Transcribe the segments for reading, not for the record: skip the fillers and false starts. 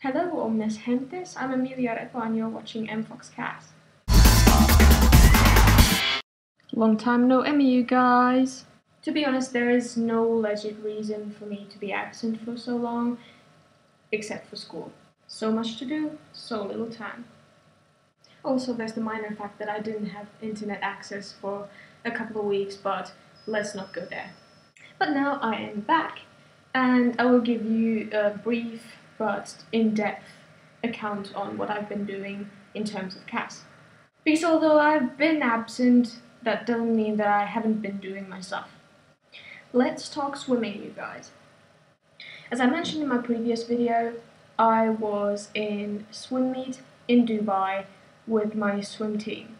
Hello, o mis gentes, I'm Amelia Repo and you're watching MFoxCast. Long time no Emmy, you guys. To be honest, there is no legit reason for me to be absent for so long, except for school. So much to do, so little time. Also, there's the minor fact that I didn't have internet access for a couple of weeks, but let's not go there. But now I am back, and I will give you a brief but in-depth account on what I've been doing in terms of CAS. Because although I've been absent, that doesn't mean that I haven't been doing my stuff. Let's talk swimming, you guys. As I mentioned in my previous video, I was in swim meet in Dubai with my swim team.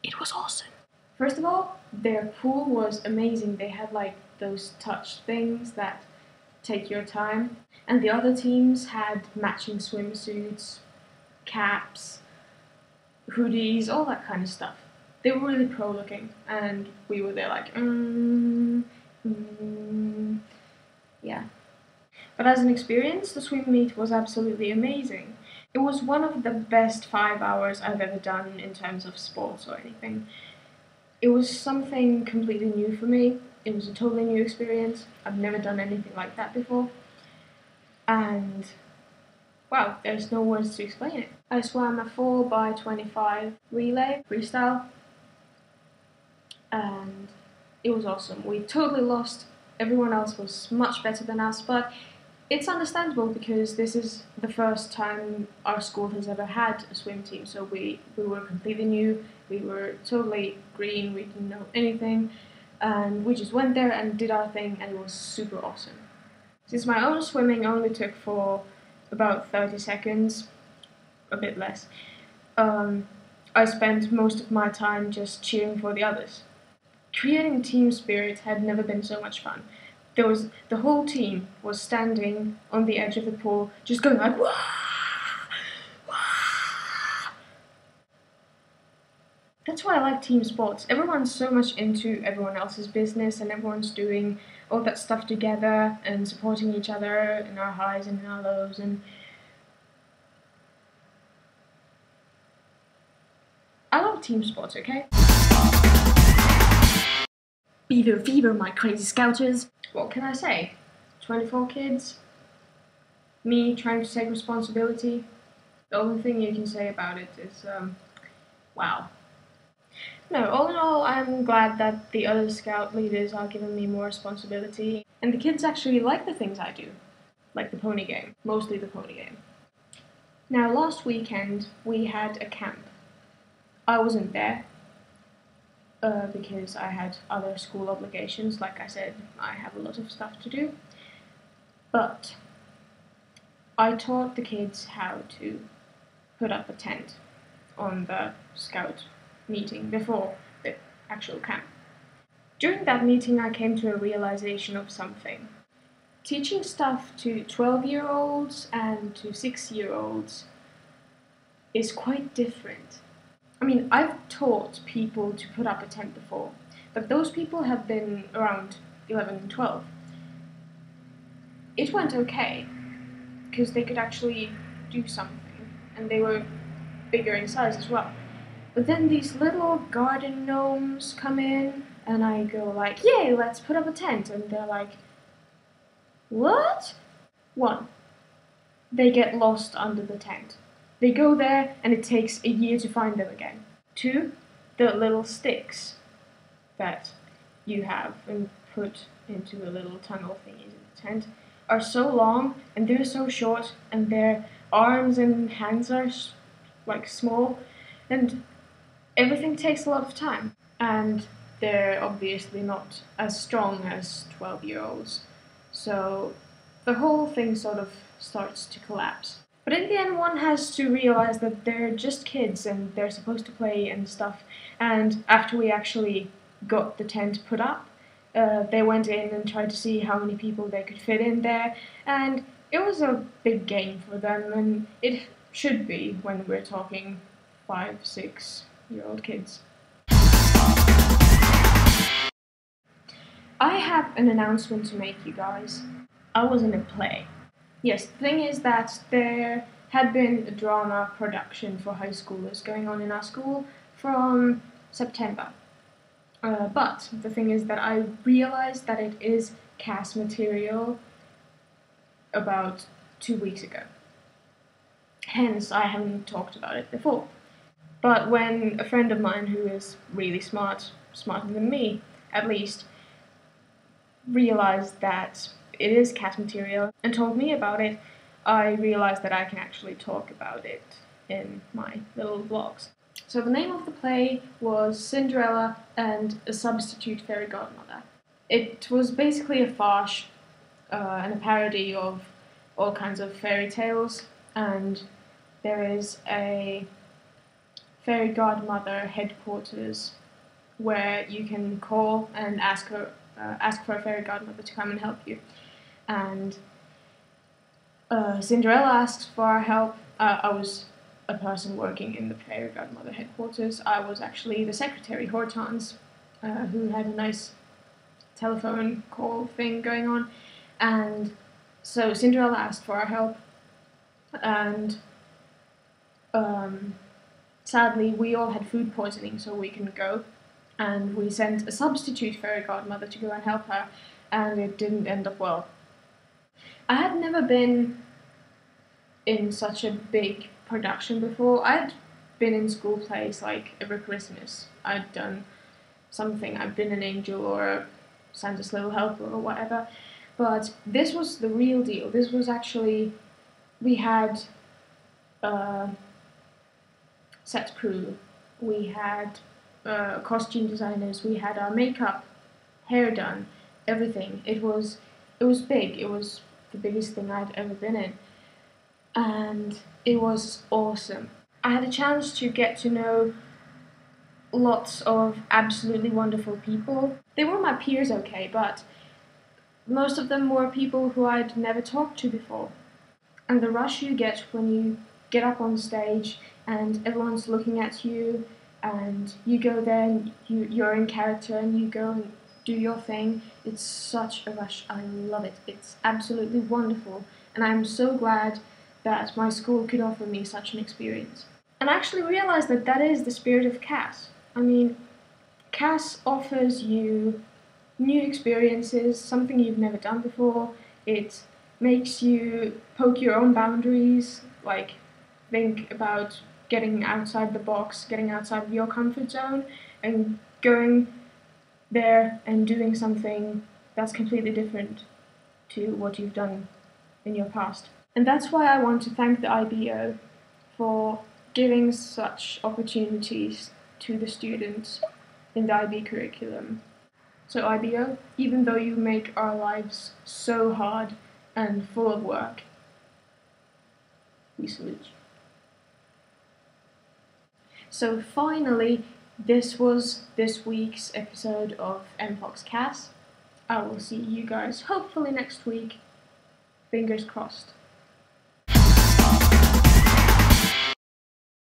It was awesome. First of all, their pool was amazing. They had like those touch things that take your time. And the other teams had matching swimsuits, caps, hoodies, all that kind of stuff. They were really pro looking, and we were there like, yeah. But as an experience, the swim meet was absolutely amazing. It was one of the best 5 hours I've ever done in terms of sports or anything. It was something completely new for me. It was a totally new experience. I've never done anything like that before. And, wow, there's no words to explain it. I swam a 4x25 relay, freestyle, and it was awesome. We totally lost. Everyone else was much better than us, but it's understandable because this is the first time our school has ever had a swim team, so we were completely new, we were totally green, we didn't know anything, and we just went there and did our thing, and it was super awesome. Since my own swimming only took for about 30 seconds, a bit less, I spent most of my time just cheering for the others. Creating team spirit had never been so much fun. The whole team was standing on the edge of the pool, just going like, wah, wah. That's why I like team sports. Everyone's so much into everyone else's business, and everyone's doing all that stuff together and supporting each other in our highs and in our lows. And I love team sports, okay? Beaver fever, my crazy scouters. What can I say? 24 kids, me trying to take responsibility. The only thing you can say about it is, wow. No, all in all, I'm glad that the other scout leaders are giving me more responsibility, and the kids actually like the things I do, like the pony game, mostly the pony game. Now, last weekend we had a camp. I wasn't there, because I had other school obligations. Like I said, I have a lot of stuff to do. But I taught the kids how to put up a tent on the scout meeting before the actual camp. During that meeting, I came to a realization of something. Teaching stuff to 12-year-olds and to 6-year-olds is quite different. I mean, I've taught people to put up a tent before, but those people have been around 11 and 12. It went okay, because they could actually do something, and they were bigger in size as well. But then these little garden gnomes come in, and I go like, yay, let's put up a tent, and they're like, what? 1, they get lost under the tent. They go there, and it takes a year to find them again. 2, the little sticks that you have and put into a little tunnel thingy in the tent are so long, and they're so short, and their arms and hands are like small, and everything takes a lot of time. And they're obviously not as strong as 12-year-olds, so the whole thing sort of starts to collapse. But in the end, one has to realize that they're just kids and they're supposed to play and stuff. And after we actually got the tent put up, they went in and tried to see how many people they could fit in there. And it was a big game for them, and it should be when we're talking 5, 6-year-old kids. I have an announcement to make, you guys. I was in a play. Yes, the thing is that there had been a drama production for high schoolers going on in our school from September. But the thing is that I realized that it is cast material about 2 weeks ago. Hence, I haven't talked about it before. But when a friend of mine who is really smart, smarter than me at least, realized that it is cast material and told me about it, I realized that I can actually talk about it in my little vlogs. So the name of the play was Cinderella and a Substitute Fairy Godmother. It was basically a farce and a parody of all kinds of fairy tales, and there is a fairy godmother headquarters where you can call and ask for a fairy godmother to come and help you. And Cinderella asks for our help. I was a person working in the fairy godmother headquarters. I was actually the secretary, Hortense, who had a nice telephone call thing going on. And so Cinderella asked for our help, and sadly we all had food poisoning, so we couldn't go. And we sent a substitute fairy godmother to go and help her, and it didn't end up well. I had never been in such a big production before. I'd been in school plays like every Christmas. I'd done something. I'd been an angel or a Santa's little helper or whatever. But this was the real deal. This was actually, we had set crew, we had costume designers, we had our makeup, hair done, everything. It was big. It was the biggest thing I'd ever been in, and it was awesome. I had a chance to get to know lots of absolutely wonderful people. They were my peers, okay, but most of them were people who I'd never talked to before. And the rush you get when you get up on stage and everyone's looking at you, and you go there and you're in character and you go and do your thing. It's such a rush. I love it. It's absolutely wonderful, and I'm so glad that my school could offer me such an experience. And I actually realized that that is the spirit of CAS. I mean, CAS offers you new experiences, something you've never done before. It makes you poke your own boundaries, like think about getting outside the box, getting outside of your comfort zone, and going there and doing something that's completely different to what you've done in your past. And that's why I want to thank the IBO for giving such opportunities to the students in the IB curriculum. So IBO, even though you make our lives so hard and full of work, we salute you. So finally, this was this week's episode of MFox Cast. I will see you guys hopefully next week. Fingers crossed.